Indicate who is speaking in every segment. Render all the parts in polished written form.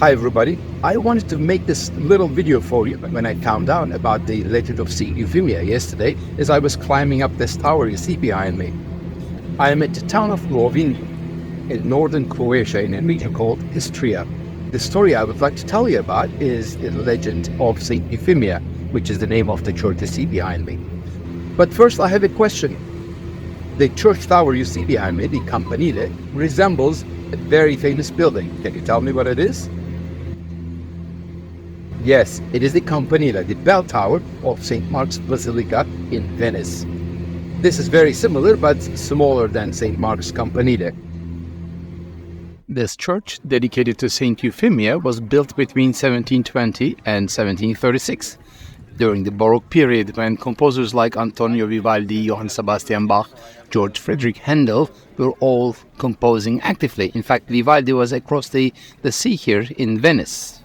Speaker 1: Hi everybody, I wanted to make this little video for you when I found out about the legend of Saint Euphemia yesterday as I was climbing up this tower you see behind me. I am at the town of Rovinj in northern Croatia in a region called Istria. The story I would like to tell you about is the legend of Saint Euphemia, which is the name of the church you see behind me. But first I have a question. The church tower you see behind me, the Campanile, resembles a very famous building. Can you tell me what it is? Yes, it is the Campanile, the bell tower of St. Mark's Basilica in Venice. This is very similar but smaller than St. Mark's Campanile.
Speaker 2: This church, dedicated to Saint Euphemia, was built between 1720 and 1736, during the Baroque period when composers like Antonio Vivaldi, Johann Sebastian Bach, George Friedrich Handel were all composing actively. In fact, Vivaldi was across the sea here in Venice.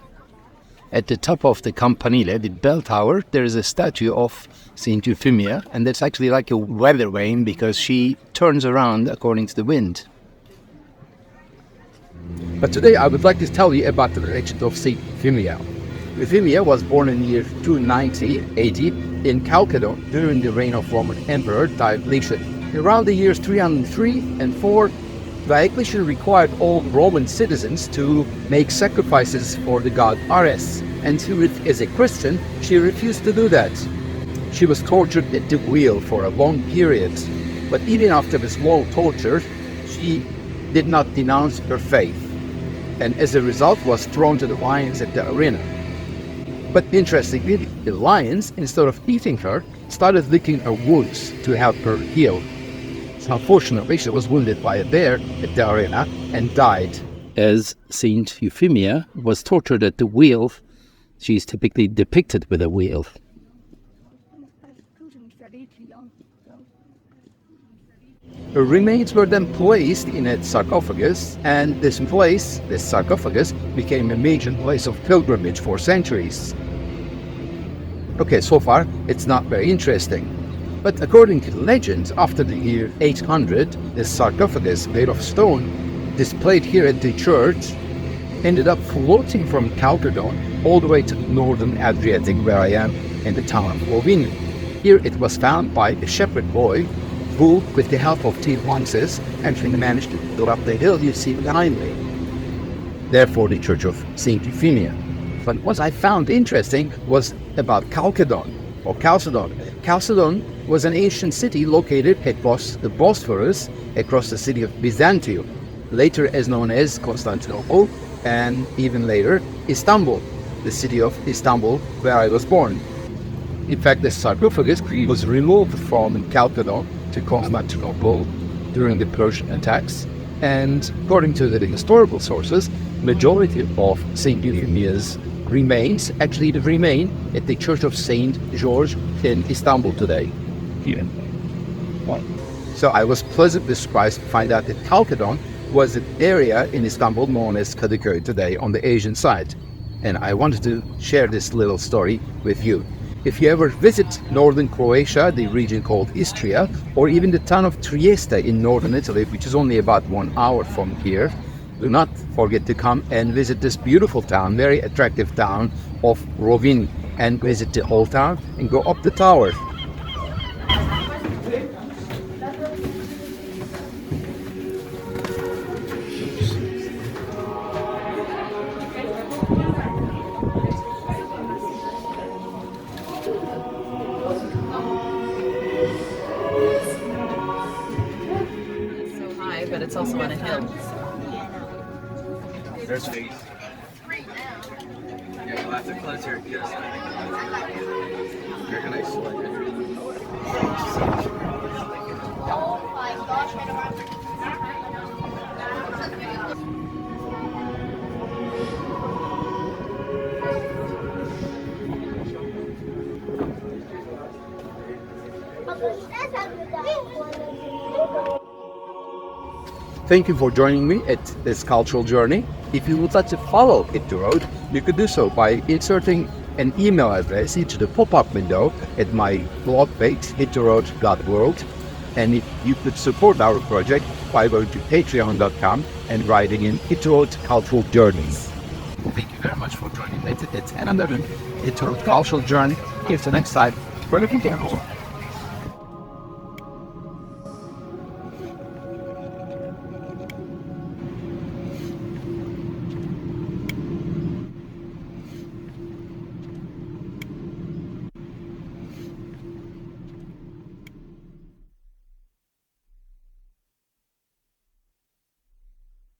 Speaker 2: At the top of the Campanile, the bell tower, there is a statue of Saint Euphemia, and that's actually like a weather vane because she turns around according to the wind.
Speaker 1: But today I would like to tell you about the legend of Saint Euphemia. Euphemia was born in the year 290 AD in Chalcedon during the reign of Roman Emperor Diocletian. Around the years 303 and 4, Diocletian required all Roman citizens to make sacrifices for the god Ares, and as a Christian, she refused to do that. She was tortured at the wheel for a long period, but even after this long torture, she did not denounce her faith, and as a result was thrown to the lions at the arena. But interestingly, the lions, instead of eating her, started licking her wounds to help her heal. Unfortunately, she was wounded by a bear at the arena and died.
Speaker 2: As Saint Euphemia was tortured at the wheel, she is typically depicted with a wheel.
Speaker 1: Her remains were then placed in a sarcophagus, and this sarcophagus, became a major place of pilgrimage for centuries. Okay, so far it's not very interesting. But according to legends, after the year 800, this sarcophagus made of stone, displayed here at the church, ended up floating from Chalcedon all the way to the northern Adriatic, where I am, in the town of Rovinj. Here it was found by a shepherd boy who, with the help of 2 lances, actually managed to go up the hill you see behind me. Therefore the church of Saint Euphemia. But what I found interesting was about Chalcedon, or Chalcedon. Chalcedon was an ancient city located across the Bosphorus, across the city of Byzantium, later as known as Constantinople, and even later Istanbul, the city of Istanbul where I was born. In fact, the sarcophagus was removed from Chalcedon to Constantinople during the Persian attacks, and according to the historical sources, majority of Saint Euphemia's remains actually remain at the Church of Saint George in Istanbul today. So I was pleasantly surprised to find out that Chalcedon was an area in Istanbul known as Kadıköy today on the Asian side. And I wanted to share this little story with you. If you ever visit northern Croatia, the region called Istria, or even the town of Trieste in northern Italy, which is only about 1 hour from here, do not forget to come and visit this beautiful town, very attractive town of Rovinj, and visit the old town and go up the tower.
Speaker 3: So high, but it's also on a hill.
Speaker 4: There's feet. Yeah, you'll have to close your ears. You're gonna select it.
Speaker 5: Oh my gosh,
Speaker 1: Thank you for joining me at this cultural journey. If you would like to follow HitTheRoad, you could do so by inserting an email address into the pop-up window at my blog page, HitTheRoad.world. And you could support our project by going to patreon.com and writing in HitTheRoad Cultural Journeys. Thank you very much for joining me. It's another cultural journey. Till next time. Wonderful.